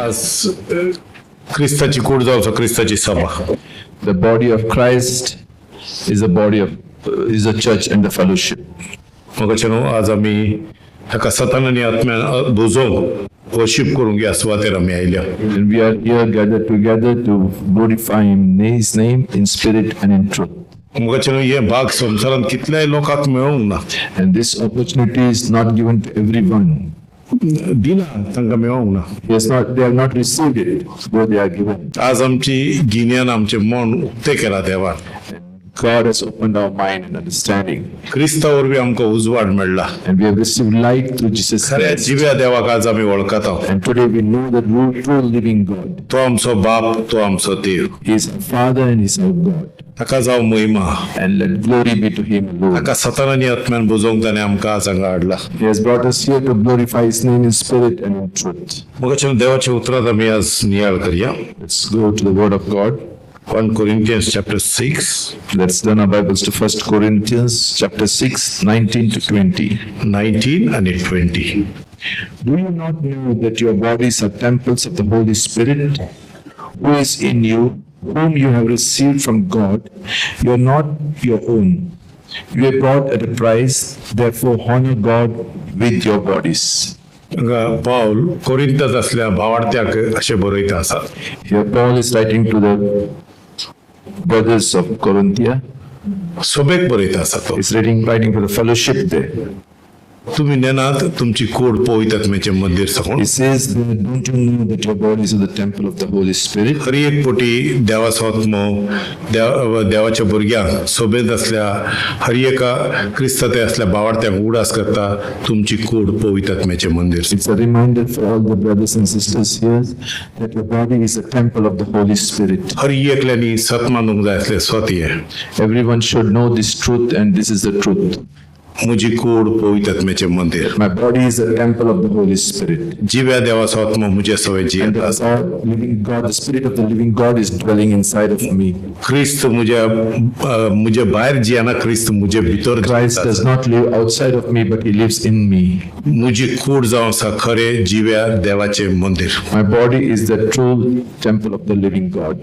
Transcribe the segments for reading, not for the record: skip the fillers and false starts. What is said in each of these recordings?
आज ख्रिस्ताची कूड जावचो, ख्रिस्ताची सभा. The body of Christ is a body of is a church and the fellowship. मगाच्यान आज आमी ताका सतानानी आत्म्यान बुजोवंक वर्शीप करूंक ह्या सुवातेर आमी आयल्या. And we are here gathered together to glorify His name in spirit and in truth. मगाच्यान हे भाग संवसारांत कितल्याय लोकांक मेळोंक ना. And this opportunity is not given to everyone. दिला तांकां मेळोंक ना. They have not received it, though they are given. आज आमची गिन्यान आमचें मन उक्तें केलां देवान. God has opened our mind and understanding. Crysta वरवीं आमकां उजवाड मेळ्ळा. And we have received light through Jesus खऱ्या Christ. जिव्या देवाक आज आमी वळखता. And today we know the true living God. तो आमचो बाप, तो आमचो देव. He is our Father and He is our God. ताका जावं महिमा. And let glory be to Him alone. ताका सतानानी आत्म्यान बुजोवंक ताणें आमकां आज हांगा हाडला. He has brought us here to glorify His name in spirit and in truth. मगाच्यान देवाच्या उतरांत आमी आज नियाळ करया. Let's go to the Word of God. 1 Corinthians chapter 6, Let's turn our Bibles to 1 Corinthians chapter 6, 19 to 20. 19 and 20. Do you not know that your bodies are temples of the Holy Spirit, who is in you, whom you have received from God? You are not your own. You are bought at a price, therefore honor God with your bodies. हांगा पाऊल कोरिंथांत असल्या भावार्थ्याक अशें बरयता आसा. Here Paul is writing to the brothers of Corinthia. सोबेक बरयता आसा तो. He's writing for the fellowship there. तुम्ही नेनात तुमची कूड पवित्र आत्म्याचें मंदिर सकून. He says, don't you know that your bodies are the temple of the Holy Spirit? खरी एक पोटी देवाचो आत्मो देवाच्या भुरग्यांक सोबेत असल्या हर एका क्रिस्ताते असल्या भावार्थ्यांक उडास करता तुमची कूड पवित्र आत्म्याचें मंदिर. It's a reminder for all the brothers and sisters here that your body is a temple of the Holy Spirit. हर एकल्यानी सत मानूंक जाय असलें स्वत हे. Everyone should know this truth, and this is the truth. म्हजी कूड पवित्र आत्म्याचें मंदिर. My body is a temple of the Holy Spirit. जिव्या देवाचो आत्मो म्हजे सवय And जियेत the आसा. living God, the Spirit of the living God is dwelling inside of me. ख्रिस्त म्हजे भायर जियेना, ख्रिस्त म्हजे भितर Christ does not live outside of me, but He lives in me. म्हजी कूड जावन आसा खरें जिव्या देवाचें मंदिर. My body is the true temple of the living God.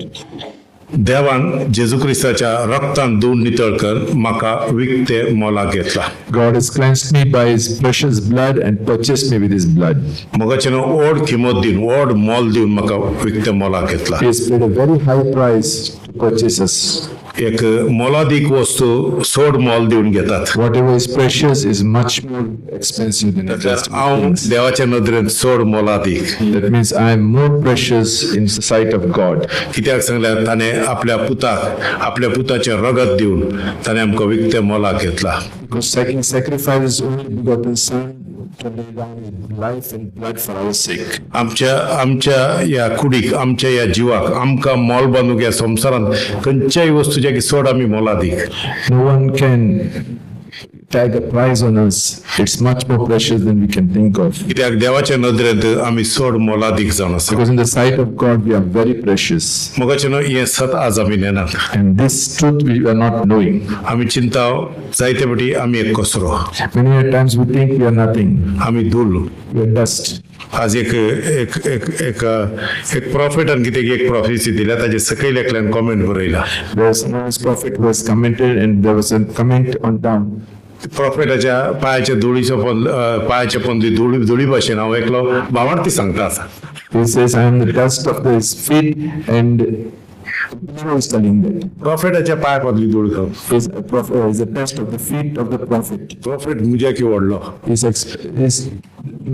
देवान जेजू क्रिस्ताच्या रक्तान धुवन नितळ कर म्हाका विकते मोलाक घेतला. God has cleansed me by His precious blood and purchased me with His blood. मोगाचें व्हड किंमत दिवन व्हड मोल दिवन म्हाका विकते मोलाक घेतला. He has paid a very high price to purchase us. एक मोलादीक वस्तू सोड मोल दिवन घेतात. Whatever is precious is much more expensive than the rest of हांव things. देवाच्या नदरेन सोड मोलादीक. That means I am more precious in the sight of God. कित्याक सांगल्यार ताणें आपल्या पुताचें रगत दिवन ताणें आमकां विकते मोलाक घेतला. Because sacrifice His only begotten Son to lay down His life and blood for our sake. आमच्या ह्या कुडीक, आमच्या ह्या जिवाक आमकां मोल बांदूंक ह्या संवसारांत खंयच्याय वस्तूच्या की सोड आमी मोलादीक. No one can tag a price on us. It's much more precious than we can think of. कित्याक देवाच्या नदरेंत आमी सोड मोलादीक जावन आसा. Because in the sight of God we are very precious. मोगाचें हें सत आज आमी नेनात. And this truth we are not knowing. आमी चिंता जायते फावटी आमी एक कसरो, Many a times we think we are nothing. आमी धूळ. We are dust. आज एक प्रॉफिटान कितें एक प्रॉफिसी दिल्या ताजे सकयल एकल्यान कॉमेंट बरयला. There was a prophet who has commented, and there was a comment on down. प्रॉफिटाच्या पायाच्या पंदी धुळी भाशेन हांव एकलो भावार्थी सांगता आसा. He says, I am the dust of his feet, and who is telling that? प्रॉफिटाच्या पांय पदली धूळ खावन. Is a prophet, is the dust of the feet of the prophet. Profit म्हज्या की व्हडलो. He's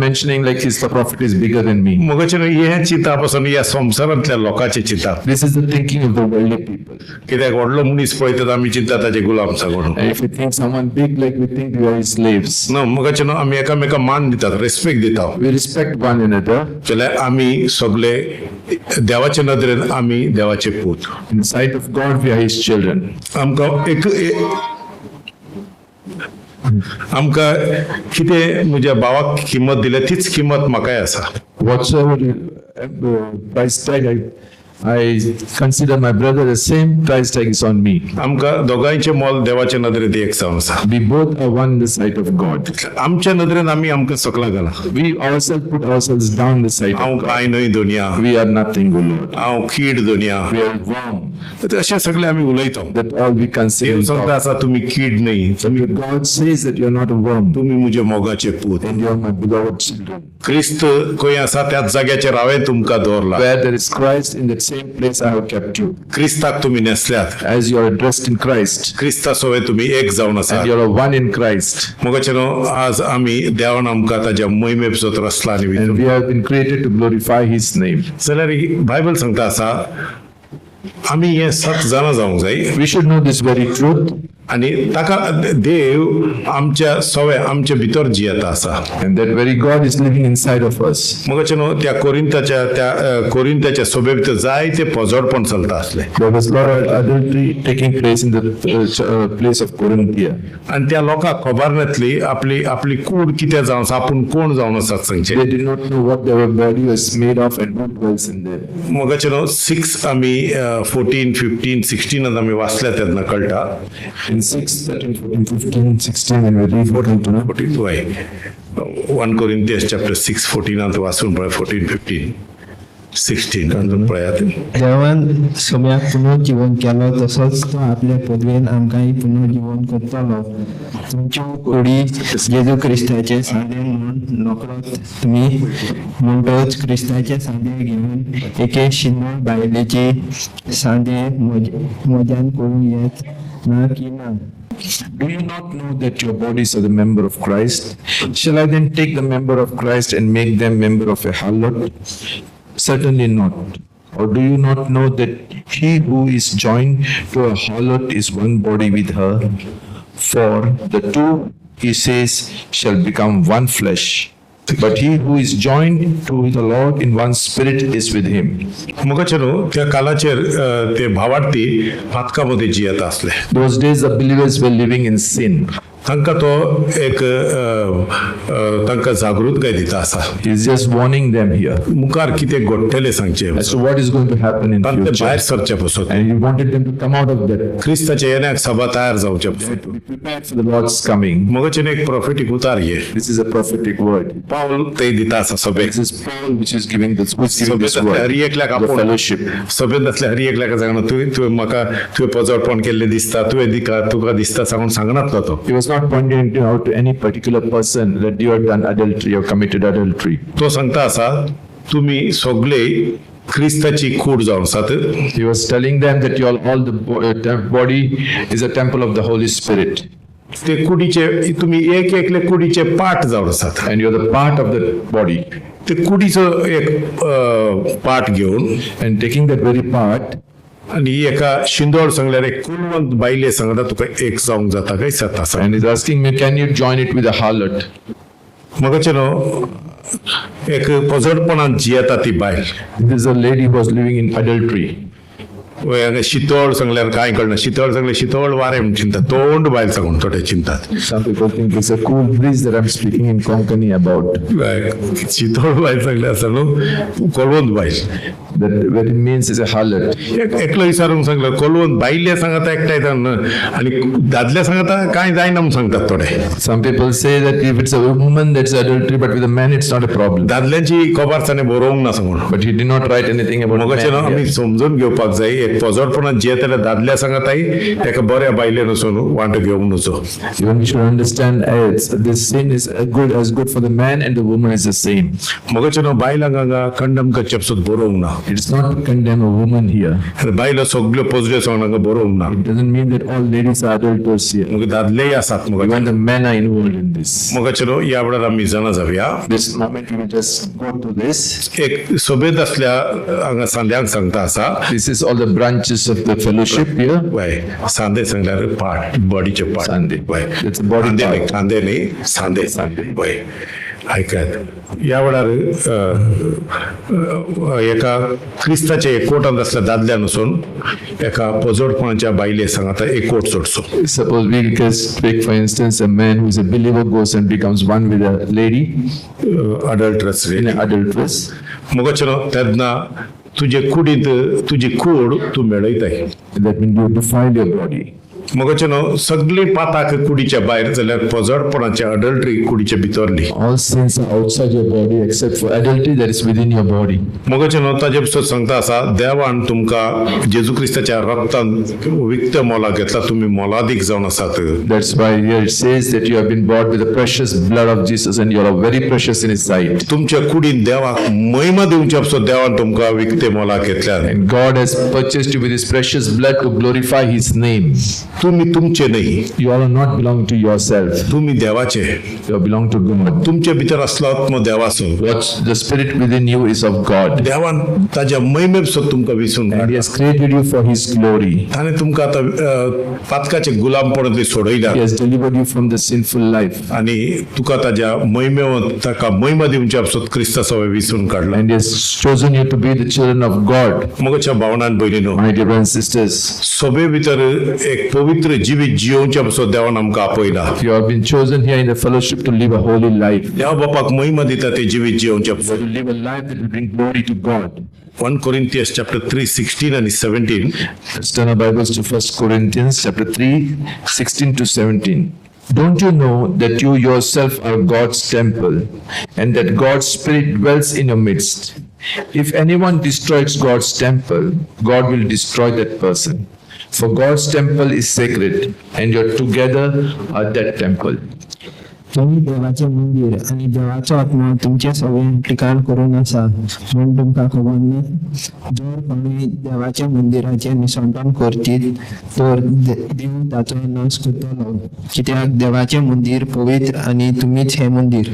mentioning like the prophet is bigger than me. मोगाचें हें चिंता पासून ह्या संवसारांतल्या लोकांची चिंता. This is the thinking of the worldly people. कित्याक व्हडलो मनीस पळयतात आमी चिंता ताजे गुलाम सांगून. And if we think someone big, like we think we are his slaves. न्हू मोगाचें आमी एकामेकाक मान दितात, रेस्पेक्ट दितात. We respect one another. जाल्यार आमी सगळे देवाच्या नदरेन आमी देवाचे पूत. In the sight of God, we are his children. आमकां कितें म्हज्या भावाक किंमत दिल्या तीच किंमत म्हाकाय आसा. Whatsoever price tag I I consider my brother the same price tag is on me. आमकां दोगांयचें मोल देवाच्या नदरेंत एक जावन आसा. We both are one in the sight of God. आमच्या नदरेन आमी आमकां सकला घाला. We ourselves put ourselves down in the sight हांव of God. कांय न्हय दुनिया, We are nothing, O Lord. हांव कीड दुनिया. We are wrong. अशें सगळे आमी उलयता. That all we consider. Dev and सांगता talk. आसा तुमी कीड न्हय, तुमी God says that you are not a worm, तुमी म्हजे मोगाचे पूत. and you are my beloved children. क्रिस्त खंय आसा त्याच जाग्याचेर हांवें तुमकां दवरला. Where there is Christ, in that same place I have kept you. क्रिस्ताक तुमी नेसल्यात. As you are dressed in Christ, Crysta सोबत तुमी एक जावन आसा. and you are one in Christ. मोगाचें न्हू आज आमी देवान आमकां ताच्या महिमेचो रसला आनी And we have been created to glorify His name. जाल्यार ही बायबल सांगता आसा आमी हे सत जाणा जावंक जाय We should know this very truth, आनी ताका देव आमच्या सवय आमच्या भितर जियेता आसा. and that very God is living inside of us. मोगाचें न्हू त्या कोरिंताच्या सोबे भितर जायते पोजोडपण चलता आसले There was a lot of adultery taking place in the place of Corinthia. आनी त्या लोकांक खबर नासली आपली कूड कितें जावन आसा, आपूण कोण जावन आसात सांगचे. They did not know what their body was made of and who dwells in them. मोगाचें न्हू 6 आमी 14, 15, 16 आमी वाचल्या तेन्ना कळटा. In 6, 13, 14, 15, 16, and we read 14, वय 1 Corinthians chapter 6, 14 वाचून पळय 14, 15, 16 पळयात. देवान सगळ्याक पुनर्जीवन केलो तसोच तो आपल्या पदवेन आमकांय पुनर्जीवन करतलो. तुमच्यो कुडी जेजू क्रिस्ताचे सादे म्हणून नकळत तुमी म्हणटोच क्रिस्ताचे सादे घेवन एके शिंदोळ बायलेची सादे मोज्यान करूं येत ना की ना. Do you not know that your bodies are the member of Christ? Shall I then take the member of Christ and make them member of a harlot? Certainly not. Or do you not know that he who is joined to a harlot is one body with her? For the two, he says, shall become one flesh. But he who is joined to the Lord in one spirit is with him. मोगाचें न्हू त्या कालाचेर ते भावार्थी फातकामध्ये जियेता आसले. Those days the believers were living in sin. तांकां तो एक तांकां जागृतकाय दिता आसा. He's just warning them here मुखार कितें घडटलें सांगचें as to what is going to happen in तांकां ते future. भायर सरचे पसून And he wanted them to come out of that. क्रिस्ताच्या येण्याक सभा तयार जावचे पसून. Be prepared for the Lord's coming. मोगाचें एक प्रॉफिटीक उतार घे. This is a prophetic word. पाऊल ते दिता आसा सभेक. This is Paul which is giving this, who's giving this सभेंत word. हर एकल्याक The आपूण fellowship. सभेंत असल्या हर एकल्याक सांगना तुवें म्हाका तुवें पजोडपण केल्लें दिसता, तुका दिसता सांगून सांगनातलो तो. He was not pointing out to any particular person that you have done adultery or committed adultery. तो सांगता आसा तुम्ही सगळे क्रिस्ताची कूड जावन आसात. He was telling them that you all the body is a temple of the Holy Spirit. ते कुडीचे तुम्ही एक एकले कुडीचे पार्ट जावन आसात. And you're the part of the body. ते कुडीचो एक पार्ट घेवन And taking that very part, आणि एका शिंदोळ सांगल्यार एक कुलवंत बायले सांगता तुका एक जावंक जाता काय जाता सांग. and he's asking me, can you join it with a harlot? मगाचें न्हू एक पजडपणान जियेता ती बायल. This is a lady who was living in adultery. शितळ सांगल्यार कांय कळना. शितळ सांगल्यार शितळ वारें म्हण चिंतात, तोंड बायल सांगून थोडे चिंतात. Some people think it's a cool breeze that I'm speaking in Konkani about. शितळ बायल सांगल्यार आसा न्हू कोलवंत बायल. That what it means is a harlot. एकलो विचारूंक सांगल्यार कोलवंत बायले सांगता एकठांय आनी दादले सांगता कांय जायना म्हूण सांगतात थोडे. Some people say that if it's a woman that's adultery, but with a man it's not a problem. दादल्यांची खबर ताणें बरोवंक ना सांगून. But he did not write anything about मोगाचें न्हू men आमी here. समजून घेवपाक जाय. एक पजोडपणान जियेतले दादल्या सांगताय एका बऱ्या बायलेन वचून वांटो घेवंक नजो. Even we should understand as this sin is as good for the man and the woman is the same. मोगाचें न्हू बायलांक हांगा कंडम करचे पसून बरोवंक ना. It's not to condemn a woman here. आनी बायलो सगल्यो पोजड्यो सांगून हांगा बरोवंक ना. It doesn't mean that all ladies are adulterers here. मोग दादलेय आसात. मोगाचें Even the men are involved in this. मोगाचें न्हू ह्या वेळार आमी जाणा जावया. This moment we will just go to this. एक सोबेत असल्या हांगा सांद्यांक सांगता आसा. This is all the branches of the fellowship here. वय सांदे सांगल्यार पार्ट बॉडीचे पार्ट. सांदे. वय It's a body खांदे part. न्ही, खांदे न्ही सांदे. सांदे. वय ऐकात ह्या वेळार एका क्रिस्ताच्या एकवटांत असल्या दादल्यान वचून एका पजोडपणाच्या बायले सांगता एकवट सोडचो. Suppose we just take for instance a man who is a believer goes and becomes one with a lady adulterous in an adulteress. मोगाचें न्हू तेन्ना तुझे कुडींत तुजी कूड तूं मेळयताय. That means you defile your body. मगचे न्हू सगळी पाताक कुडीच्या भायर जाल्यार पोजडपणाची अडल्टरी कुडीच्या भितरली. All sins are outside your body except for adultery that is within your body. मगचे न्हू ताजे पासून सांगता आसा देवान तुमकां जेजू क्रिस्ताच्या रक्तान विकते मोला घेतला तुम्ही मोलादीक जावन आसात. That's why here it says that you have been bought with the precious blood of Jesus and you are very precious in His sight. तुमच्या कुडीन देवाक महिमा दिवच्या पासून देवान तुमकां विकते मोला घेतल्या. And God has purchased you with His precious blood to glorify His name. तुम्ही तुमचे नाही, You all are not belong to yourself. तुम्ही देवाचे. You belong to God. तुमच्या भितर असलो आत्मा देवाचो. What the spirit within you is of God. देवान ताज्या महिमे पासून तुमकां विसरून And He काडला. has created you for His glory. ताणे तुमकां आतां पातकाचे गुलामपणांतली सोडयला He has delivered you from the sinful life. आणि तुका ताज्या महिमे ताका महिमा दिवच्या पासून क्रिस्ता सवय विसरून काडला. And He has chosen you to be the children of God. मगच्या भावनान भयणीनो, My dear brothers and sisters, सभे भितर एक पवित्र जिवीत जियोवच्या पासून देवान आमकां आपयला. you have been chosen here in the fellowship to live a holy life. देव बापाक महिमा दिता ते जिवीत जियोवच्या पासून. To live a life that will bring glory to God. 1 Corinthians chapter 3, 16 and 17. Let's turn our Bibles to 1 Corinthians chapter 3, 16 to 17. Don't you know that you yourself are God's temple and that God's Spirit dwells in your midst? If anyone destroys God's temple, God will destroy that person. For God's temple is sacred and you're together at that temple. तुम्ही देवाचे मंदिर आणि देवाचो आत्मा तुमचे सगळे ठिकाण करून आसा म्हूण तुमकां खबर ना. जर कोणी देवाच्या मंदिराचे निसंतन करतील तर देव ताचो नाश करतलो, कित्याक देवाचे मंदिर पवित्र आणि तुमीच हे मंदिर.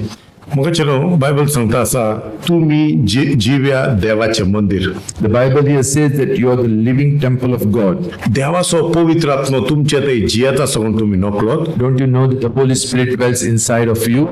मगचे न्हू बायबल सांगता आसा तुम्ही जिव्या देवाचे मंदिर. The Bible here says that you are the living temple of God. देवाचो पवित्र आत्मा तुमच्या थंय जियेता सांगून तुम्ही नकळोत. Don't you know that the Holy Spirit dwells inside of you?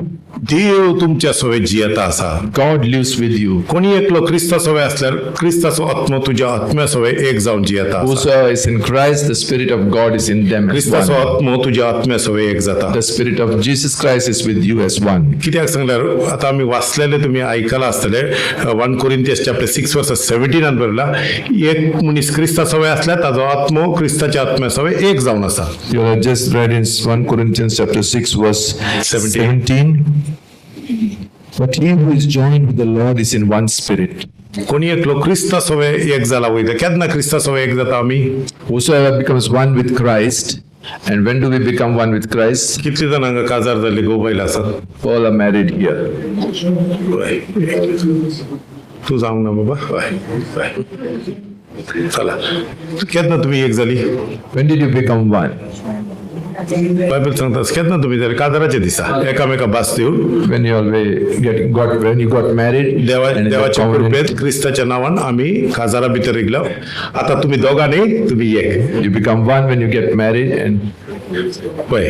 देव तुमच्या सवय जियेता आसा. God lives with you. कोणी एकलो क्रिस्ता सवय असल्यार क्रिस्ताचो आत्मा तुझ्या आत्म्या सवय एक जावन जियेता आसा. Whosoever is in Christ, the Spirit of God is in them as क्रिस्ताचो one. आत्मा तुझ्या आत्म्या सवय एक जाता. The Spirit of Jesus Christ is with you as one. कित्याक सांगल्यार आता आम्ही वाचलेले तुम्ही ऐकला असतले 1 Corinthians chapter 6 verse 17 बरला एक मनीस क्रिस्ता सवय असल्या ताजो आत्मो क्रिस्ताच्या आत्म्या सवय एक जावन आसा. You have just read in 1 Corinthians chapter 6 verse 17. But he who is joined with the Lord is in one spirit. कोणी एकलो क्रिस्ता सवय एक जाला वयता. केन्ना क्रिस्ता सवय एक जाता आमी? Whosoever becomes one with Christ. And when do we become one with Christ? कितली जाणांक काजार जाल्ली गोबायल आसात? All are married here. तू जावंक ना बाबा. चला केन्ना तुम्ही एक जाली? When did you become one? Bible सांगता केन्ना तुम्ही जाली? काजाराच्या दिसा एकामेका भास दिवन When you when you got married. and you got देवाच्या covenant. कृपेत क्रिस्ताच्या नावान आम्ही काजारा भितर गेलो. आता तुम्ही दोघा नाही तुम्ही एक. You become one when you get married, and होय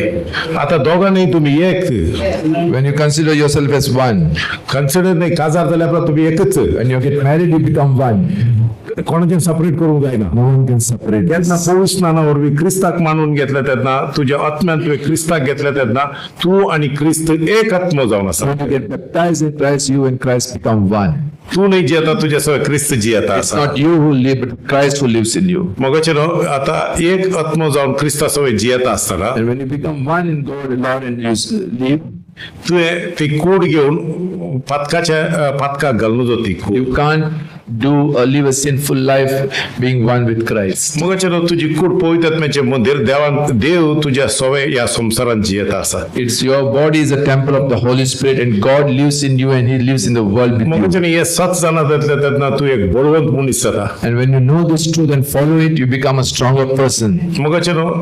आता दोघा नाही तुम्ही एक. when you consider yourself as one. Consider नाही काजार जाल्यार तुम्ही एकच. When you get married, you become one. कोणाचे सेपरेट करूंक जायना. No one can separate. तेन्ना पवित्र स्नानावरवी क्रिस्ताक मानून घेतले तेन्ना तुझ्या आत्म्यान तुवें क्रिस्ताक घेतले तेन्ना तू आणि क्रिस्त एक आत्मो जावन आसा. When you get baptized in Christ, you and Christ become one. तू नाही जियेता तुझ्या सवय क्रिस्त जियेता It's आसा. not you who live, but Christ who lives in you. मगचे न्हू आता एक आत्मो जावन क्रिस्ता सवय जियेता आसतना And when you become one in God alone and you live, तुवें ती कूड घेवन पातकाक घालून जो ती कूड. you can't live a sinful life being one with Christ. मगचे न्हू तुजी कूड पवित्र आत्म्याचें मंदिर देव तुझ्या सवय ह्या संवसारांत जियेता आसा. It's your body is a temple of the Holy Spirit, and God lives in you, and He lives in the world with मगचे you. न्ही हे सत जाणा जातले तेन्ना तूं एक बळवंत मनीस जाता. And when you know this truth and follow it, you become a stronger person. मगचे न्हू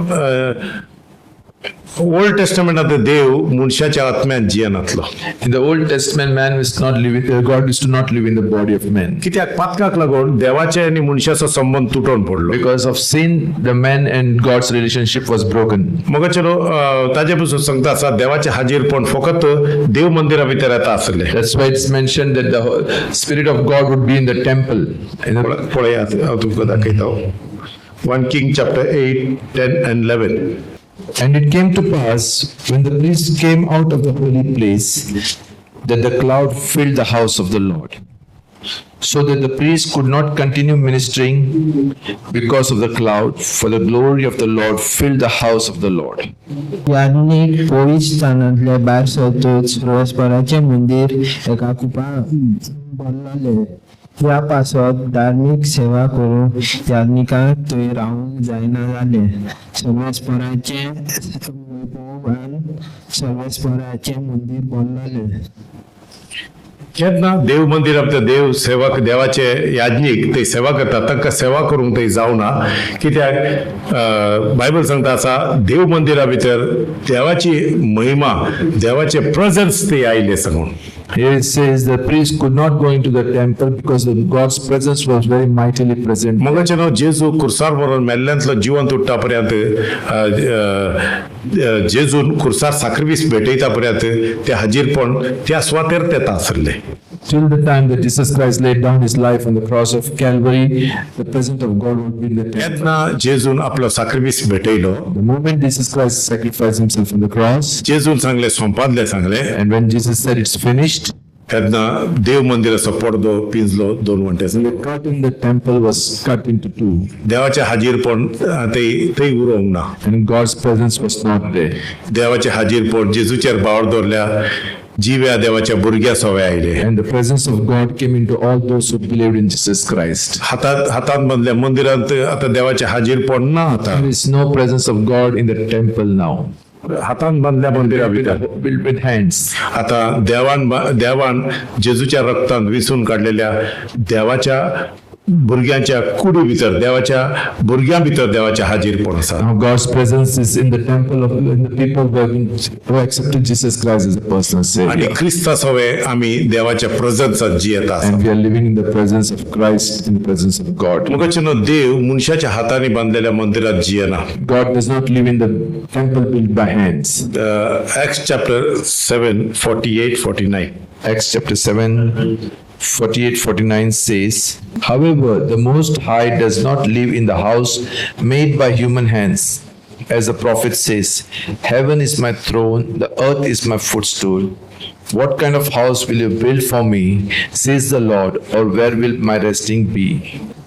ओल्ड टेस्टमेंटांत देव मनशाच्या आत्म्यान जियेनातलो. In the Old Testament, man was not living. God used to not live in the body of man. कित्याक पातकाक लागून देवाचे आनी मनशाचो संबंध तुटून पडलो. Because of sin, the man and God's relationship was broken. मगचे न्हू ताजे पसून सांगता आसा देवाचे हाजीरपण फकत देव मंदिरा भितर येता आसले. That's why it's mentioned that the Spirit of God would be in the temple. पळयात हांव तुमकां दाखयता. 1 King chapter 8, 10 and 11. And it came to pass, when the priest came out of the holy place, that the cloud filled the house of the Lord. so that the priest could not continue ministering because of the cloud, for the glory of the Lord filled the house of the Lord. याज्ञिक पवित्र स्थानांतले भायर सरतूच परमेस्पराचें मंदिर एका coupon भरलेलें. ह्या पासत धार्मीक सेवा करूंक याज्ञिकाक थंय रावूंक जायना जालें. परमेस्पराचें वैभवान परमेस्पराचें मंदिर भरलेलें. केन्ना देव मंदिरांत देव सेवक देवाचे याज्ञीक ते सेवा करतात तांकां सेवा करूंक थंय जावना. कित्याक बायबल सांगता आसा देव मंदिरा भितर देवाची महिमा देवाचे प्रेझन्स ते आयले सांगून. Here it says the priest could not go into the temple because God's presence was very mightily present. मगाचे न्हू जेजू खुर्सार मरून मेल्ल्यांतलो जिवंत उठ्ठा पर्यंत जेजून खुर्सार साखरवीस भेटयता पर्यंत ते हाजीरपण त्या सुवातेर ते आसले. Till the time that Jesus Christ laid down his life on the cross of Calvary, the presence of God would be in the temple. केन्ना जेजून आपलो साखरवीस भेटयलो The moment Jesus Christ sacrificed himself on the cross, जेजून सांगले सोंपादले सांगले and when Jesus said it's finished, तेन्ना देव मंदिराचो पडदो पिंजलो 2 वंटे. the curtain in the temple was cut into two, देवाचे हाजीरपण थंय उरोवंक ना. and God's presence was not there. देवाचे हाजीरपण जेजूचेर बावर दवरल्या जिव्या देवाच्या भुरग्या सवय आयले. And the presence of God came into all those who believed in Jesus Christ. हातांत बांदल्या मंदिरांत आता देवाचे हाजीरपण ना. आता There is no presence of God in the temple now. हातांत बांदल्या मंदिरा भितर Built with hands. आता देवान जेजूच्या रक्तान विसून काढलेल्या देवाच्या भुरग्यांच्या कुडी भितर देवाच्या भुरग्यां भितर देवाचे हाजीरपण आसा. Now God's presence is in the temple of in the people who accepted Jesus Christ as a personal आणि Savior. ख्रिस्ता सवय आमी देवाच्या प्रेझन्सात जियेता आसा. And we are living in the presence of Christ, in the presence of God. मुखाचेनो देव मनशाच्या हातांनी बांधलेल्या मंदिरात जियेना. God does not live in the temple built by hands. Acts chapter 7 48-49. Acts chapter 7, 48-49 says, however, the Most High does not live in the house made by human hands. As the prophet says, heaven is my throne, the earth is my footstool. What kind of house will you build for me, says the Lord, or where will my resting be?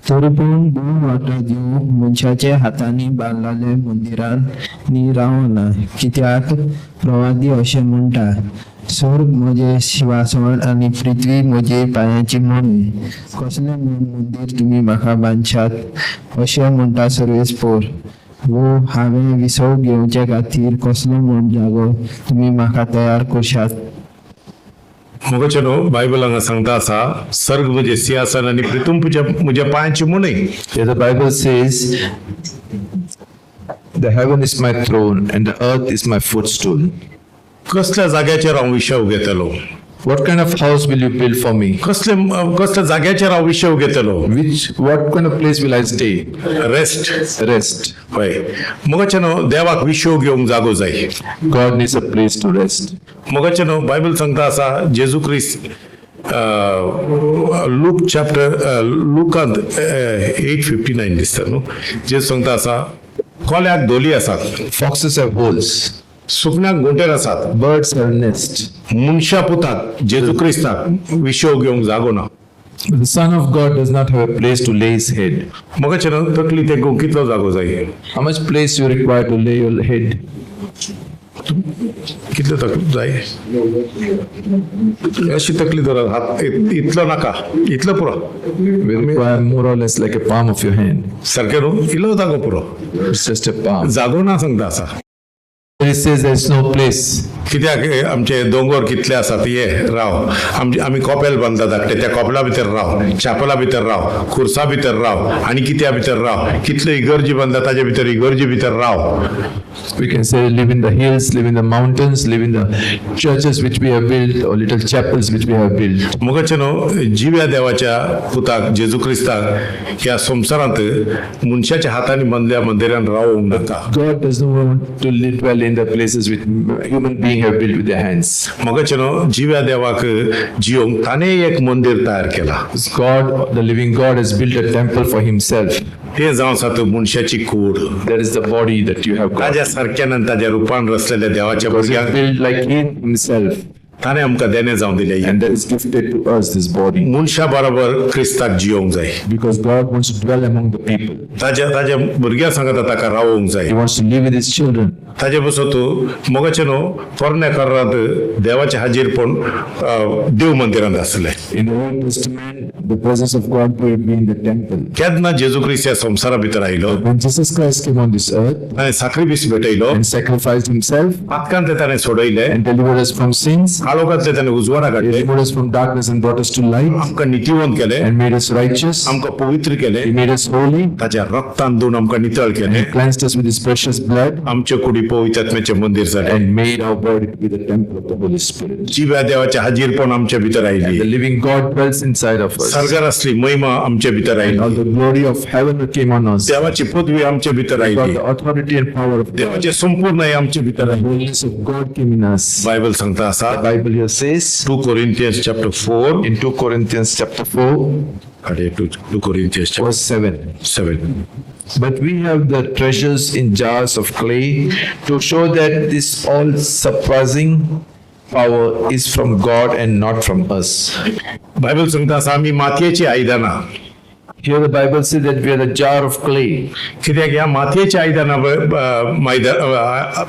तरी पूण दोन वाटा देव मनशाचे हातांनी बांदलेले मंदिरांत नी रावना. कित्याक प्रवादी अशें म्हणटा, स्वर्ग म्हजे शिवासण आनी पृथ्वी म्हजे पांयाची मणी. कसलें मंदिर तुमी म्हाका बांदशात अशें म्हणटा सर्वेस्पर. वो हांवें विसव घेवचे खातीर कसलो म्हण जागो तुमी म्हाका तयार करशात. मुखाचेनो बायबल हांगा सांगता आसा सर्ग म्हणजे सिंहासन आनी पृथ्वी म्हज्या पांयाची मुणी. Here the Bible says, the heaven is my throne and the earth is my footstool. कसल्या जाग्याचेर हांव विशव घेतलो. What kind of house will you build for me? कसल्या जाग्याचेर हांव विशव घेतलो. What kind of place will I stay? Rest. Rest. हय मुखाचेनो देवाक विशव घेवंक जागो जाय. God needs a place to rest. मुखाचेनो बायबल सांगता आसा जेजू क्रिस्त लूक चॅप्टर लुकांत 8:59 दिसता न्हू. जेजू सांगता आसा कोल्याक दोली आसात, Foxes have holes, सुकण्याक गोंटेर आसात, birds have nests. मनशा पुताक जेजू क्रिस्ताक विशव घेवंक जागो ना. But the Son of God does not have a place to lay his head. मुखाचेनो तकली ते कितलो जागो जाय. How much place you require to lay your head? कितलो तकली जाय. अशी तकली धर हात इतलो नाका इतलो पुरो We require more or less like a palm of your hand. सारकें न्हू इल्लो जागो पुरो It's just a palm. जागो ना सांगता आसा. It says there is no place. कित्याक आमचे दोंगर कितले आसात ये राव आमी कॉपेल बांदता धाकटे त्या कॉपेला भितर राव चापेला भितर राव खुर्सा भितर राव आनी कित्या भितर राव कितले इगर्जी बांदता ताजे भितर इगर्जी भितर राव. We can say live in the hills, live in the mountains, live in the churches which we have built or little chapels which we have built. मुखाचेनो जिव्या देवाच्या पुताक जेजू क्रिस्ताक ह्या संवसारांत मनशाच्या हातांनी बांदल्या मंदिरान रावूंक नाका. God does not want to dwell in the places which human beings have built with their hands. मुखाचेनो जिव्या देवाक जिवंक ताणें एक मंदिर तयार केला. God, the living God, has built a temple for himself. ते जावन आसा मनशाची कूड. That is the body that you have got. ताज्या सारक्यान आनी ताज्या रुपान रचलेल्या देवाच्या भुरग्यांक Built like him himself. ताणें आमकां देणें जावन दिलें and that is gifted to us, this body. मनशा बरोबर क्रिस्ताक जियोंक जाय Because God wants to dwell among the people. ताज्या भुरग्यां सांगता ताका रावोंक जाय He wants to live with his children. ताजे बसो तूं मोगाचें न्हू पोरण्या काळांत देवाचें हाजीरपण देव मंदिरांत आसलें In the Old Testament, the presence of God would be in the temple. केन्ना जेजू क्रिस्त ह्या संवसारा भितर आयलो When Jesus Christ came on this earth ताणें साखरी बीस भेटयलो and sacrificed himself पातकांत ताणें सोडयलें and delivered us from sins, काळोखांतले ताणें उजवाडा he काडले delivered us from darkness and brought us to light आमकां नितीवंत केलें and made us righteous. आमकां पवित्र केलें He made us holy, ताच्या रक्तान धुवन आमकां नितळ केलें cleansed us with his precious blood, आमचे कुडी पवित्र आत्म्याचें मंदिर जालें and made our body to be the temple of the Holy Spirit. जिव्या देवाचें हाजीरपण आमचे भितर The oily living God dwells inside of us. सर्गार आसली महिमा आमचे भितर And all oily the glory of heaven came on us. देवाची पदवी आमचे भितर God, oily the authority and power of God. देवाचे संपूर्ण आमचे भितर The oily holiness of God came in us. Bible सांगता आसा The Bible here says 2 Corinthians chapter 4 in 2 Corinthians chapter 4, अरे 2 Corinthians chapter verse 7. 7 But we have the treasures in jars of clay to show that this all surpassing power is from God and not from us. Bible सांगता आसा आमी मातयेची आयदनां Here the Bible says that we are the jar of clay. कित्याक ह्या मातयेच्या आयदनां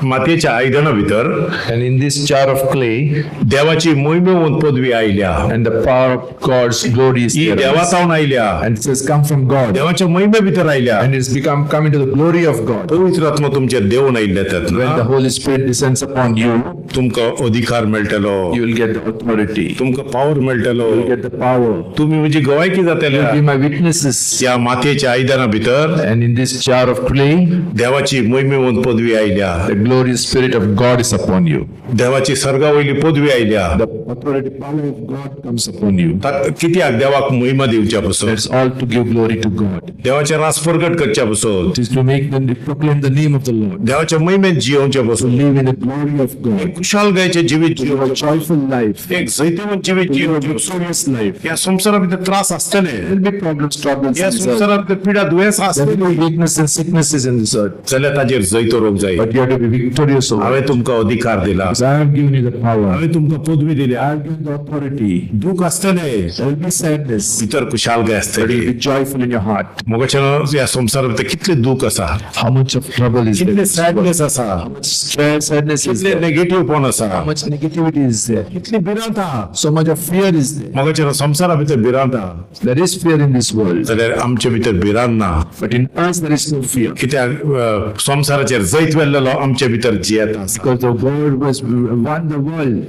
मातयेच्या आयदनां भितर And in this jar of clay, देवाची मोहिमेवंत पदवी आयल्या and the power of God's glory is he there. देवातावन आयल्या And it has come from God. देवाच्या महिमे भितर आयल्या And it's come into the glory of God. पवित्र आत्मा तुमचेर देवून आयिल्ले When the तेन्ना Holy Spirit descends upon you, तुमकां अधिकार मेळटलो you will get the authority. तुमकां पावर मेळटलो You will get the power. तुम्ही म्हजी गवायकी जातले Be my witnesses. या मातयेच्या आयदनां भितर And in this jar of clay, देवाची मोहिमेवंत पदवी आयल्या the glorious Spirit of God is upon you. देवाची सर्गा वयली पदवी आयल्या The authority, power of God comes upon you. कित्याक देवाक महिमा दिवच्या पासून That's all to give glory to God. देवाचे रास प्रगट करच्या पासून It is to proclaim the name of the Lord. देवाच्या महिमेत जियोवच्या To पासून live in the glory of God. Kushal गायचे जिवीत To live a joyful life. एक जैतवंत जिवीत To live a जियोवचे victorious life. या संसारा भितर त्रास असतले There will be problems, troubles, या in this earth. संसारा भितर पिडा दुयेंस There असतले will be weakness and sicknesses in this earth. जाल्यार ताजेर जैतो रोग जाय But you have to be victorious over it. हांवें तुमकां अधिकार दिला Because I have given you the power. हांवें तुमकां पदवी दिली I have given the authority. दूख असतले There will be sadness. भितर कुशालगाय But असतली you'll be joyful in your heart. मोगाच्यान या संसारा भितर कितले दूख आसा How much of trouble is there? कितले सॅडनेस आसा How much stress, sadness is कितले there? नेगेटिव्हपण आसा How much negativity is there? कितली भिरांत आहा So much of fear is there. मोगाच्यान संसारा भितर भिरांत आहा There is fear in this world. जाल्यार आमचे भितर भिरांत ना But in us there is no fear. कित्याक संसाराचेर जैत वेल्लेलो आमचे भितर जियेत आसा Because the word was won the world.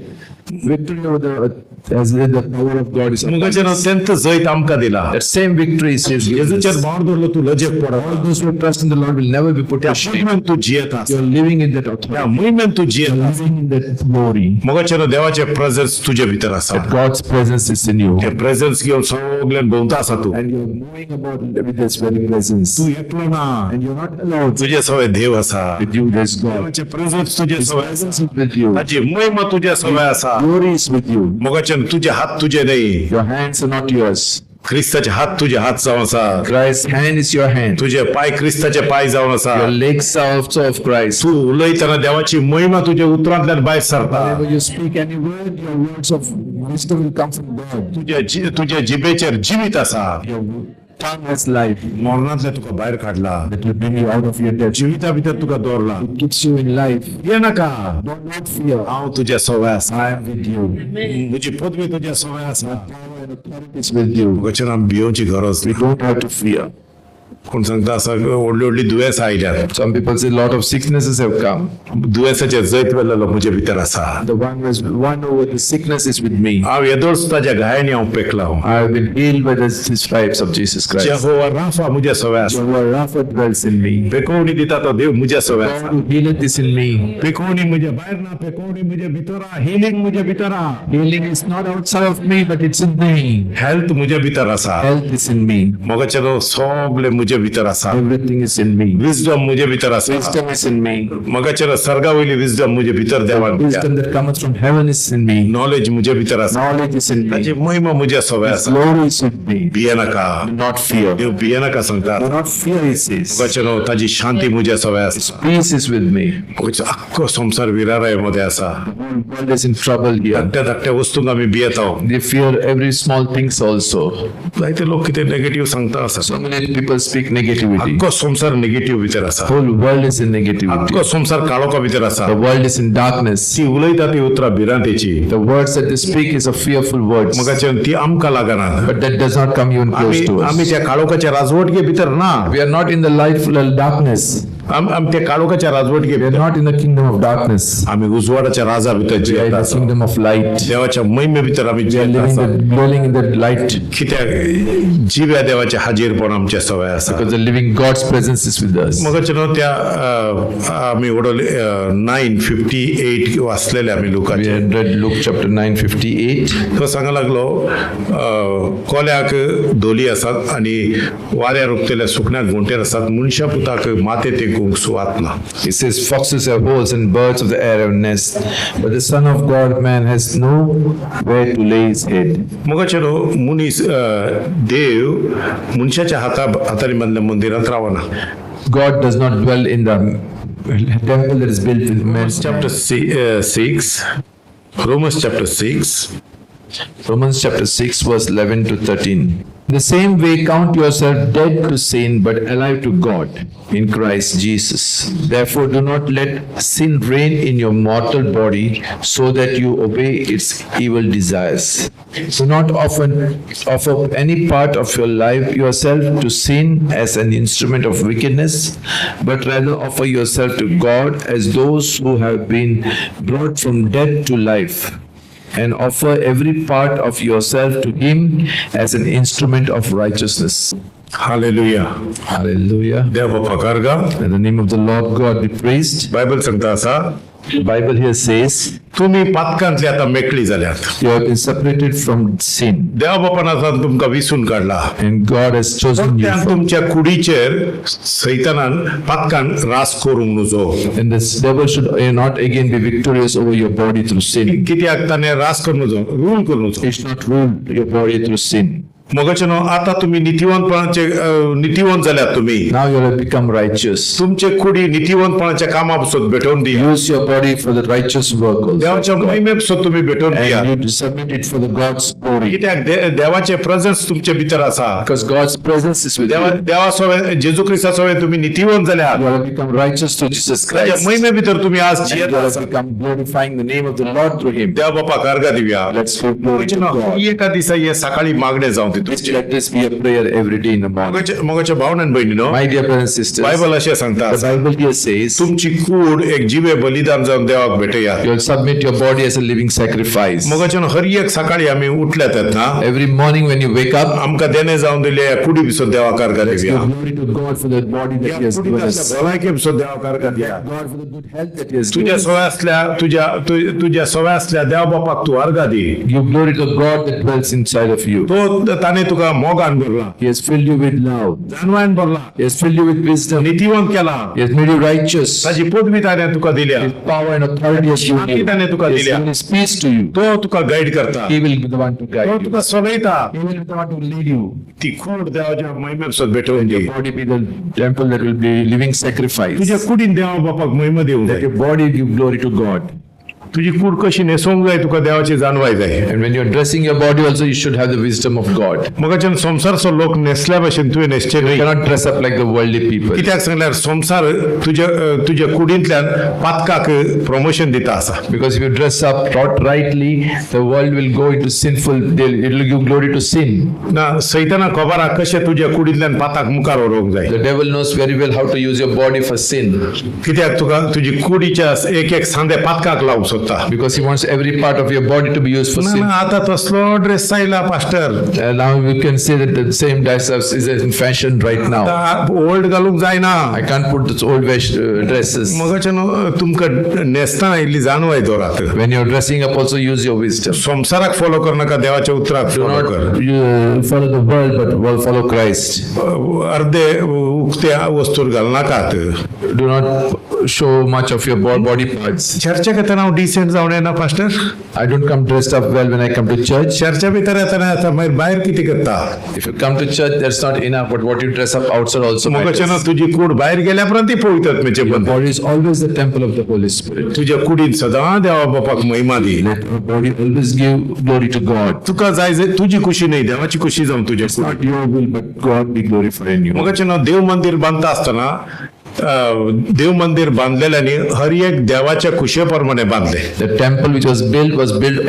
Victory over the earth. As the power of God is upon मोगाच्यान us. अत्यंत जैत आमकां दिला That same victory is given येजूचेर us. भार धरलो तूं लजेक पडत All those who trust in the Lord will never be put त्या to shame. महिमेन तूं जियेत आसा You are living in that त्या authority. महिमेन तूं जियेत You are आसा living in that glory. मोगाच्यान देवाचे प्रेझन्स तुजे भितर आसा That God's presence is in you. ते प्रेझन्स घेवन सगळ्यान भोंवता आसा तूं And you are moving about with this very presence. तूं एकलो ना And you are not alone. तुजे सवय देव आसा With you there is God. देवाचे प्रेझन्स तुजे His सवय presence is with you. ताची महिमा तुजे सवय आसा Glory is with you. मोगाच्यान तुजे हात तुजे न्हय Your hands are not yours. क्रिस्ताचे हात तुजे हात जावन आसा Christ's hand is your hand. तुझे पाय क्रिस्ताचे पाय जावन आसा Your legs are also of Christ. तू उलयतना देवाची महिमा तुझ्या उतरांतल्यान भायर सरता Whenever you speak any word, your words of wisdom will come from God. तुझ्या जिबेचेर जिवीत आसा Your tongue has life. मरणांतल्यान तुका भायर काडला That will bring you out of your death. जिविता भितर तुका दवरला It keeps you in life. ये नाका Do not fear. हांव तुज्या सवय आसा I am with you. म्हजी पदवी तुज्या सवय आसा Power and authority is with you. वचन आमी भियोवची गरज We don't have to fear. कोण सांगता आसा व्हडली व्हडली दुयेंसां आयल्यात Some people say a lot of sicknesses have come. दुयेंसाचेर Jait वेल्लेलो म्हजे भितर आसा The one who has won over the sickness is with me. हांव येदोळच ताच्या घायांनी हांव पेकला I have been healed by the stripes of Jesus Christ. Jehovah Rapha म्हज्या सवय आसा Jehovah Rapha dwells in me. पेकोवणी दिता तो देव म्हज्या सवय आसा God who healeth is in me. पेकोवणी म्हज्या भायर ना पेकोवणी म्हज्या भितर आहा हिलींग म्हज्या भितर आहा Healing is not outside of me, but it's in me. Health म्हज्या भितर आसा Health is in me. मोगाचेर सगळे म्हजे भितर आसा Everything is in me. Wisdom मुझे भितर आसा Wisdom is in me. मगाचेर सर्गा वयली विजडम मुझे भितर देवान Wisdom that cometh from heaven is in me. Knowledge मुझे भितर आसा Knowledge is in me. ताची महिमा मुझे सवय आसा Glory is in me. भिये नाका Do not fear. देव भिये नाका सांगता Do not fear, he says. मगाचेर ताची शांती मुझे सवय आसा Peace is with me. मगाचेर आख्खो संसार विराराय मध्ये आसा The whole world is in trouble here. धाकट्या धाकट्या वस्तूंक आमी भियेता They fear every small things also. जायते लोक कितें नेगेटिव्ह सांगता आसा So many people speak negativity. आख्खो संसार नेगेटिव्ह भितर आसा Whole world is in negativity. आख्खो संसार काळोखा भितर आसा The world is in darkness. ती उलयता ती उतरां भिरांतेची The words that they speak is a fearful words. मगाचेर ती आमकां लागना But that does not come even close to आमी us. त्या काळोखाच्या राजवटके भितर ना We are not in the light darkness. आमी त्या काळोखाच्या राजवटके We are भितर not in the kingdom of darkness. आमी उजवाडाच्या राजा भितर We are in जियेता the आसा kingdom of light. देवाच्या महिमे भितर आमी We are जियेता living आसा dwelling in the light कित्याक जिव्या देवाचे हाजीरपण आमचे सवय आसा because the living God's presence is with us. मगाचेर न्हू त्या आमी उडोवले 9:58 वाचलेले आमी We लोकांचे had read Luke chapter 9:58. तो सांगा लागलो कोल्याक दोली आसात आनी वाऱ्यार उक्तेल्या सुकण्याक घोंटेर आसात मनशा पुताक माते तेंकूंक सुवात ना It says, foxes have holes and birds of the air have nests, but the Son of God, man, has nowhere to lay his head. मगाचेर मनीस देव मनशाच्या हातांनी बांदल्या मंदिरांत रावना God does not dwell in the temple that is built with men's chapter 6 Romans chapter 6 Romans chapter 6 verse 11 to 13. The same way count yourself dead to sin but alive to God in Christ Jesus. Therefore do not let sin reign in your mortal body so that you obey its evil desires. Do not offer any part of your life yourself to sin as an instrument of wickedness, but rather offer yourself to God as those who have been brought from death to life. And offer every part of yourself to Him as an instrument of righteousness. Hallelujah Hallelujah. देव बापा कारगा In the name of the Lord God be praised. Bible सांगता आसा The Bible here says, तुम्ही पातकांतली आतां मेकळी जाल्यात you have been separated from sin, देवा बापान आतां तुमकां विसून काडला and God has chosen you. फक्त तुमच्या कुडीचेर सैतानान पातकान रास करूंक नजो And this devil should not again be victorious over your body through sin. कित्याक ताणें रास करूं नजो रूल करूं नजो He should not rule your body through sin. मगाचे न्हू आतां तुमी नितीवंतपणाचे नितीवंत जाल्यात तुमी Now you have become righteous. तुमचे कुडी नितीवंतपणाच्या कामा पासून भेटोवन दिया Use your body for the righteous work also. देवाच्या महिमे पासून तुम्ही भेटोवन दिया And you submit it for the God's glory. कित्याक देवाचे प्रेझन्स तुमचे भितर आसा Because God's presence is with you. देवा सोवे जेजू क्रिस्ता सोवे तुम्ही नितीवंत जाल्यात You have become righteous through Jesus ताच्या Christ. महिमे भितर तुम्ही आज And जियेत you have आसा become glorifying the name of the Lord through Him. देवा बापा कारगा दिवया Let's give glory to God. एका दिसा हे सकाळी मागणे जावं ते तुमचे Let this be a prayer every day in the morning. मगाच्या भावनान बहिणीनो My dear brothers and sisters, Bible अशें सांगता the Bible here says, तुमची कूड एक जिवे बलिदान जावन देवाक भेटयात you'll submit your body as a living sacrifice. मगाच्यान हर एक सकाळी आमी उठल्यात ना Every morning when you wake up, आमकां देणे जावन दिले या कुडी भितर देवा कारगा give दिवया glory to God for the body that He has given us. भलायके भितर देवा कारगा दिया God for the good health that He has given तुझ्या us. सवय असल्या तुझ्या सवय असल्या देवा बापाक तू अर्गा दी Give glory to God that dwells inside of you. तो ताणे तुका मोगान भरला He has filled you with love. जाणवान भरला He has filled you with wisdom. नितीवंत केला He has made you righteous. ताची पदवी ताणे तुका दिल्या His power and authority has given you. ताणे तुका He has दिल्या given His peace to you. तो तुका guide करता He will be the one to तो guide you. तुका चलयता He will be the one to lead you. ती खूड देवाच्या महिमेपासून भेटवून दी Body be the temple that will be living sacrifice. तुझ्या कुडीन देवा बापाक महिमा देऊ That जाय your body give glory to God. तुझी कूड कशी न्हेसोवंक जाय तुका देवाची जाणवाय जाय And when you're dressing your body also, you should have the wisdom of God. मगाच्यान संसारचो लोक न्हेसल्या भशेन तुवें न्हेसचें You न्हय cannot dress up like the worldly people. कित्याक सांगल्यार संसार तुज्या कुडींतल्यान पातकाक प्रमोशन दिता आसा Because if you dress up not rightly, the world will go into sinful, it will give glory to sin. ना सैतानाक खबर आहा कशें तुज्या कुडींतल्यान पाताक मुखार व्हरोंक जाय The devil knows very well how to use your body for sin. कित्याक तुका तुजी कुडीच्या एक एक सांदे पातकाक लावंक सोदता because he wants every part of your body to be used for ना sin. ना आता तसलो ड्रेस जायला pastor Now we can say that the same dress is in fashion right now. Old घालूंक जायना I can't put those old dresses. मगच्यान तुमकां न्हेसतना इल्ली जाणवाय दोरात When you're dressing up, also use your wisdom. संसाराक फॉलो कर नाका देवाच्या उतराक Do फॉलो not कर follow the world, but follow Christ. अर्धे उक्त्या वस्तूर घाल नाकात Do not show much of your body parts. चर्चेक येतना हांव डिसेंट जावन येना pastor I don't come dressed up well when I come to church. चर्चा भितर येतना आता मागीर भायर कितें करता If you come to church, that's not enough, but what you dress up outside also मगच्यान matters. तुजी कूड भायर गेल्या उपरांत ती पळयतात मेचे Your बंद body is always the temple of the Holy Spirit. तुज्या कुडीन सदां देवा बापाक महिमा दी Let our body always give glory to God. तुका जाय तुजी खुशी न्ही देवाची खुशी जावन तुज्या It's not your will, but God be glorified in you. मगच्यान देव मंदिर बांदता आसतना देव मंदिर बांधलेल्यानी हर एक देवाच्या खुशे प्रमाणे बांधले The temple which was built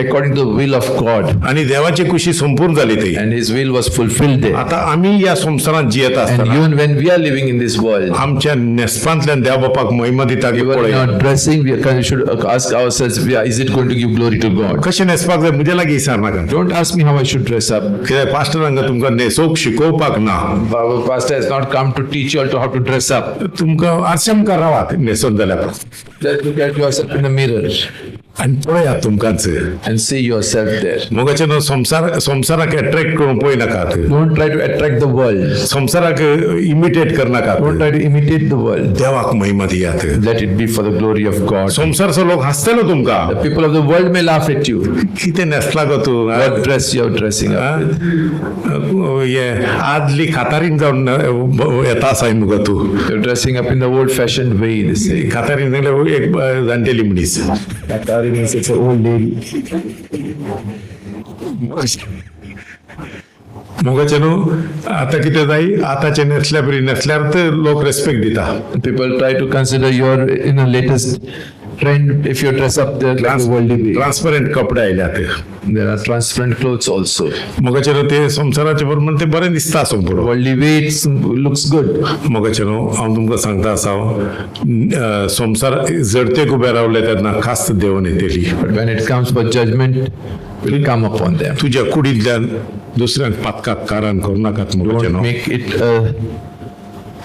according to the will of God, आणि देवाची खुशी संपूर्ण झाली ती and His will was fulfilled there. आता आम्ही या संसारात जियत And असताना even when we are living in this world, आमच्या नेस्पांतल्यान देव बापाक महिमा दिता की even in पळय our dressing, we should ask ourselves, is it going to give glory to God? कशें नेसपाक जाय म्हजे लागीं विचार नाका Don't ask me how I should dress up. कित्याक पास्टरांक तुमकां न्हेसोवंक शिकोवपाक ना Our pastor has not come to teach you all to how to dress up. तुमकां आरशाम रावात न्हेसोवन जाल्यार Just look at yourself in the mirror आनी पळयात तुमकांच and see yourself there. मोगाच्यान संसाराक एट्रॅक्ट करून पळय नाकात Don't try to attract the world. संसाराक इमिटेट करनाकात Don't try to imitate the world. देवाक महिमा दियात Let it be for the glory of God. संसारचो लोक हसतलो तुमकां The people of the world may laugh at you. कितें न्हेसला गो तूं What dress you are dressing up? हे आदली खातारीन जावन येता आसाय मुगो तूं You're dressing up in the old-fashioned way, they say. खातारीन जाल्यार एक जाणटेली मनीस It's an old lady. मोगाचे न्हू आतां कितें जाय आतांचे न्हेसल्या बरी न्हेसल्यार तर लोक रेस्पेक्ट दिता People try to consider you're in a latest trend if you dress up there like the worldly way. Transparent कपडे आयल्यात There are transparent clothes also. मोगाचे न्हू ते संसाराचे प्रमाण ते बरें दिसता संपूर्ण Worldly way it looks good. मोगाचे न्हू हांव तुमकां सांगता आसा संसार जडतेक उबे रावले तेन्ना खास्त देवन येतली But when it comes for judgment, will come upon them. तुज्या कुडींतल्यान दुसऱ्यांक पातकाक कारण करूं नाकात मोगाचे Don't न्हू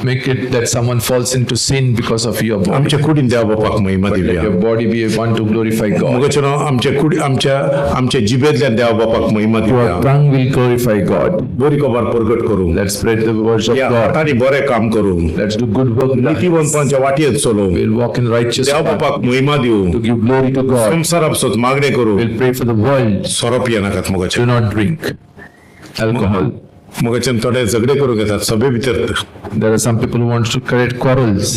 make it that someone falls into sin because of your body. आमच्या कुडीन देवा बापाक महिमा Let दिवया your body be one to glorify God. मोगाचे न्हू आमच्या जिबेंतल्यान देवा बापाक महिमा Your दिवया tongue will glorify God. बरी खबर प्रगट करूं Let's spread the words of या God. हातांनी बरें काम करूं Let's do good work. नितीवंतांच्या वाटयेंत चलोवं We'll walk in righteous देवा path बापाक महिमा दिवं to give glory to God. संसारा पासून मागणे करूं We'll pray for the world. सोरो पिये नाकात मोगाचे Do not drink alcohol. मोगाच्यान थोडे झगडे करूंक येतात सभे भितर There are some people who want to create quarrels.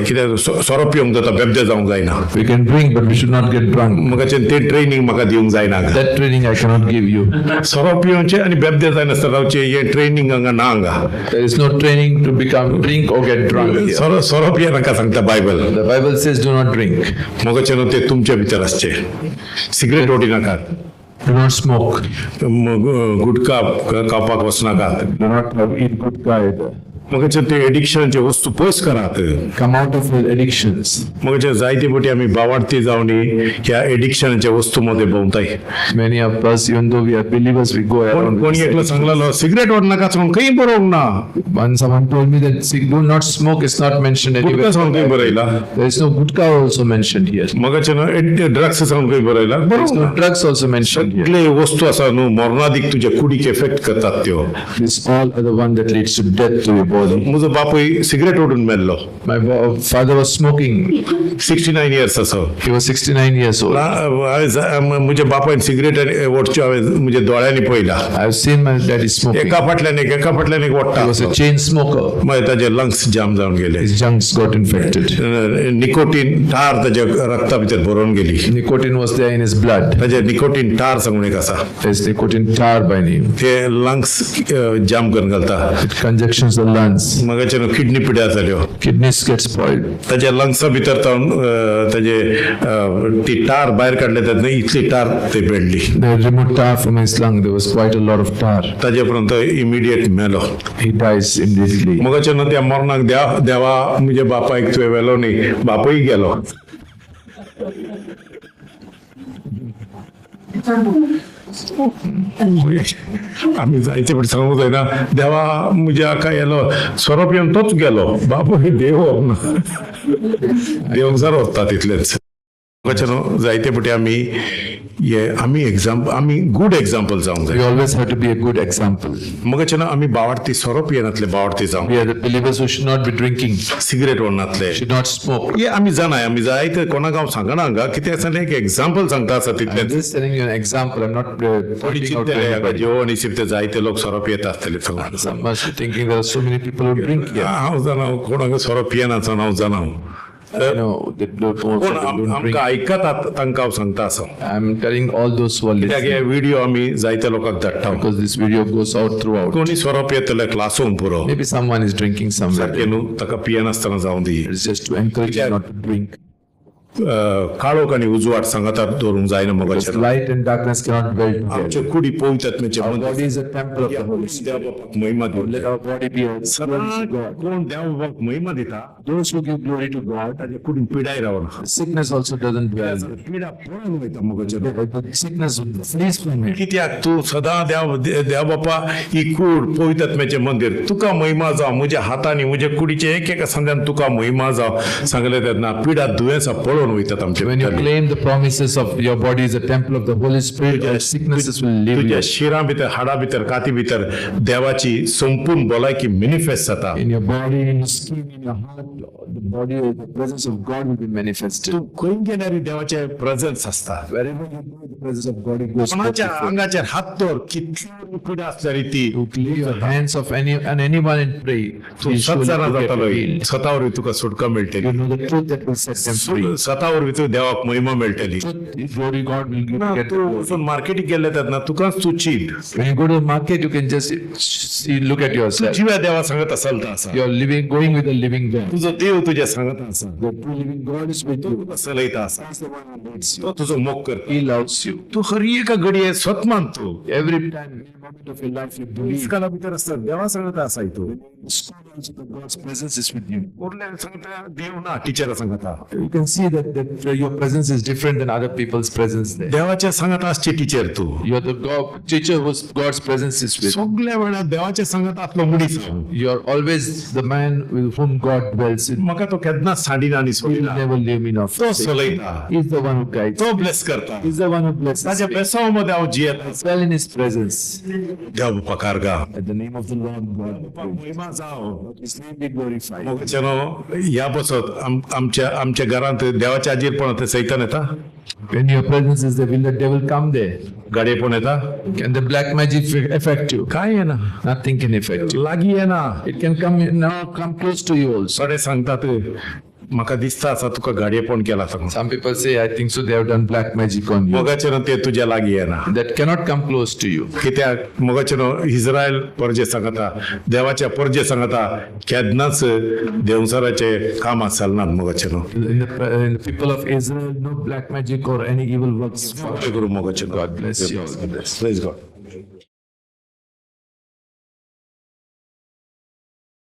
कित्याक सोरो पिवंक जाता बेबदे जावंक जायना We can drink, but we should not get drunk. मोगाच्यान ते ट्रेनिंग म्हाका दिवंक जायना That training I cannot give you. सोरो पिवचे आनी बेबदे जायनासतना रावचे हे ट्रेनिंग हांगा ना हांगा There is no training to become drink or get drunk here. सोरो पिये नाका सांगता Bible The Bible says do not drink. मोगाच्यान ते तुमच्या भितर आसचे सिगरेट ओडी नाकात Do not smoke. गुटखा खावपाक वचनाकात Do not eat good either. मोगाच्यान ते एडिक्शनचे वस्तू पयस करात Come out of the addictions. मोगाच्या जायते पटी आमी बावार्थी जावनी ह्या एडिक्शनच्या वस्तू मध्ये भोंवताय Many of us, even though we are believers, we go around. with कोणी एकलो this सांगलेलो सिगरेट ओडनाका म्हणून खंय बरोवंक ना addiction. When someone told me that do not smoke is not mentioned gutkha anywhere. सांगून खंय बरयला There is no gutka also mentioned here. मोगाच्यान ड्रग्स सांगून खंय बरयला There is बरोवंक no ना drugs also mentioned here. सगळे वस्तू आसा न्हू मरणादीक तुज्या कुडीक इफेक्ट करतात त्यो These all are the one that leads to death to your body. म्हजो बापूय सिगरेट ओडून मेल्लो My father was smoking. 69 years असो He was 69 years old. म्हज्या बापायन सिगरेट ओडच्यो हांवें म्हज्या दोळ्यांनी पळयला I have seen my daddy smoking. एका फाटल्यान एक ओडटा He was a chain smoker. मागीर ताजे लंग्स जाम जावन गेले His lungs got infected. Nicotine टार ताच्या रक्ता भितर भरोवन गेली Nicotine was there in his blood. ताजे निकोटीन टार सांगून एक आसा There's nicotine tar by name. ते लंग्स जाम करून घालता It congestions the lungs. मागच्यान किडनी पिड्यार जाल्यो Kidneys get spoiled. ताच्या लंग्सा भितर ताजे ती टार भायर काडले तेन्ना इतली टार ते पेडली They removed tar from his lung. There was quite a lot of tar. ताजे पर्यंत इमिडिएट मेलो He dies immediately. मगाच्यान त्या मरणाक देवा म्हज्या बापायक तुवें व्हेलो न्ही बापूय गेलो आम्ही जायचे पण सांगू जायना देवा मुझ्या काय येलो स्वरूप येऊन तोच गेलो बाबू हे देव देवसर होता तिथलेच वचन जायते पटी आम्ही गुड एक्झाम्पल जाऊंक We जाय always have to be a good example. मगच्यान आम्ही बावार्थी स्वरूप येनातले बावार्थी जाऊंक We are the believers who should not be drinking, cigarette ओढनातले should not smoke. हे आम्ही जाणाय आम्ही जायते कोणाक हांव सांगना हांगा कित्याक सांगले एक एक्झाम्पल सांगता आसा I'm तितलेंच just telling you an example. I'm not pointing out to anybody. जेवण इसिप्ते जायते लोक स्वरूप येत आसतले Some must be thinking there are so many people who drink here. हांव जाणा कोणाक स्वरूप येनाचो हांव जाणा You know, they don't, कोण don't drink. आमकां आयकतात तांकां हांव सांगता आसा I'm telling all those who are कित्याक listening हे व्हिडिओ आमी जायत्या लोकांक धाडटा because this video goes out throughout. कोणी स्वरूप येतले क्लासून पुरो Maybe someone is drinking somewhere. सारकें न्हू ताका पियेनासतना जावं दी It's just to encourage you not to drink. काळोख आनी उजवाड सांगातार दवरूंक जायना Because मोगाचेर light and darkness cannot dwell together. आमचे कुडी पवित्रत्मेचे Our मंदिर body is a temple of the Holy Spirit. देवा बापाक महिमा दिवं Let our body be a servant to God. कोण देवा बापाक महिमा दिता Those who give glory to God, ताजे कुडीन पिडाय रावना sickness also doesn't dwell. पिडा पळून वयता मोगाचेर But sickness flees from it. कित्याक तू सदां देव बापा ही कूड पवित्रत्म्याचे मंदिर तुका महिमा जाव म्हज्या हातांनी म्हज्या कुडीचे एक एक संध्यान तुका महिमा जाव सांगले तेन्ना पिडा दुयेंसां पळोवन वयतात आमचे When you claim the promises of your body is a temple of the Holy Spirit, your sicknesses will leave तुझ्या you. शिरा भितर हाडा भितर काती भितर देवाची संपूर्ण भलायकी मॅनिफेस्ट जाता In your body, in your skin, in your heart, the body, the presence of God will be manifested. तू खंय गेल्यार देवाचे प्रेझन्स असता Wherever you go, the presence of God goes forth कोणाच्या before you. आंगाचेर हात दवर कितली पिडा असल्यार ती You lay your hands of anyone and pray. Tu He surely सत्सरा will get जातालो healed. स्वतावर तुका सुटका मेळटली You know the truth that will set them free. स्वतावर तू देवाक महिमा मेळटली Truth, glory, God will ना, get the तू glory. वचून मार्केटीक गेले तेन्ना तुकाच तू चीड When you go to the market, you can just see, look at yourself. जिव्या देवा सांगत चलता आसा You're living, going with the living God. तुजो देव तुझ्या सांगत आसा The true living God is with you. तुका चलयता आसा He's the one who leads you. तो तुजो मोग करता He loves you. तू हर एका घडये स्वत मानतो Every time, every moment of your life, you believe. इस्काला भितर असता देवा सांगता आसा तू School also, that God's presence is with you. उरल्या सांगता देव ना टिचर सांगता You can see that your presence is different than other people's presence there. देवाच्या सांगत आसची टिचर तू You're the God, teacher whose God's presence is with. सगळ्या वेळा देवाच्या सांगत आसलो मुडीच You're always the man with whom God dwells in. म्हाका तो केन्नाच साडीना आनी He will सोडिना never leave me nor तो forsake me. चलयता He's the one who guides. तो ब्लेस करता He's the one who blesses ताच्या me. बेसाव मध्ये हांव जियेता Dwell in His presence. देव बापा कारगा At the name of the Lord God. महिमा जाव His name be glorified. मोगच्यानो ह्या बसत आमच्या घरांत देवाच्या आजीरपणात सैतान येता When your presence is there, will the devil come there? गाडये पण येता Can the black magic affect you? काय येना Nothing can affect you. लागी येना It can come now, come close to you also. सगळे सांगतात म्हाका दिसता आसा तुका गाडये पण केला सांग Some people say, I think so, they have done black magic on you. मोगाचेनो ते तुझ्या लागी येना That cannot come close to you. कित्याक मोगाचेनो इस्रायल परजे सांगता देवाच्या परजे सांगता केन्नाच देवसराचे काम चलनात मोगाचेनो In the people of Israel, no black magic or any evil works. Guru मोगाचेनो God bless you all. Praise God